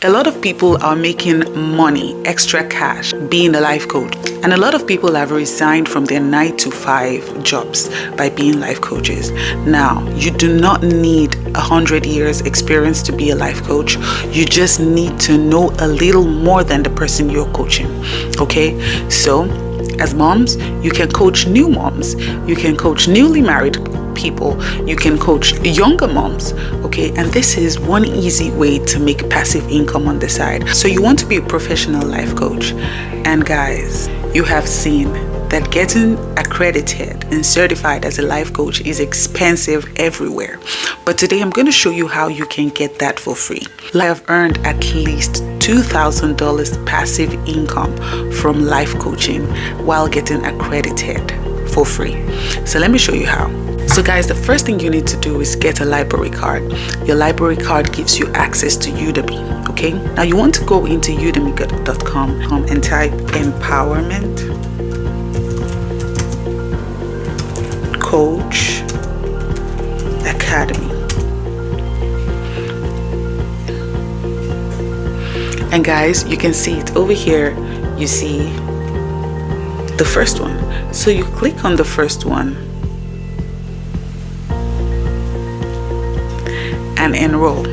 A lot of people are making money, extra cash, being a life coach. And a lot of people have resigned from their 9-to-5 jobs by being life coaches. Now, you do not need 100 years experience to be a life coach. You just need to know a little more than the person you're coaching. Okay? So, as moms, you can coach new moms. You can coach newly married people. You can coach younger moms. Okay, and this is one easy way to make passive income on the side. So you want to be a professional life coach. And guys, you have seen that getting accredited and certified as a life coach is expensive everywhere. But today I'm going to show you how you can get that for free. I have earned at least $2,000 passive income from life coaching while getting accredited for free. So let me show you how. So guys, the first thing you need to do is get a library card. Your library card gives you access to Udemy, okay? Now you want to go into udemy.com and type empowerment coach academy. And guys, you can see it over here. You see the first one. So you click on the first one and enroll.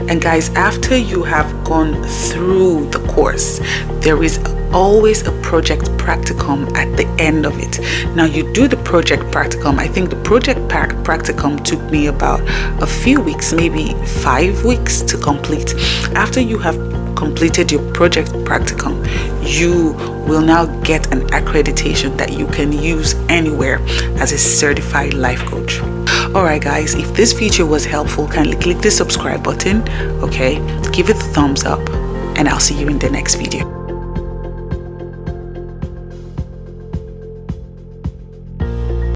And guys, after you have gone through the course, there is always a project practicum at the end of it. Now you do the project practicum. I think the project practicum took me about a few weeks, maybe 5 weeks to complete. After you have completed your project practicum, you will now get an accreditation that you can use anywhere as a certified life coach. Alright guys, if this video was helpful, kindly click the subscribe button, okay? Give it a thumbs up, and I'll see you in the next video.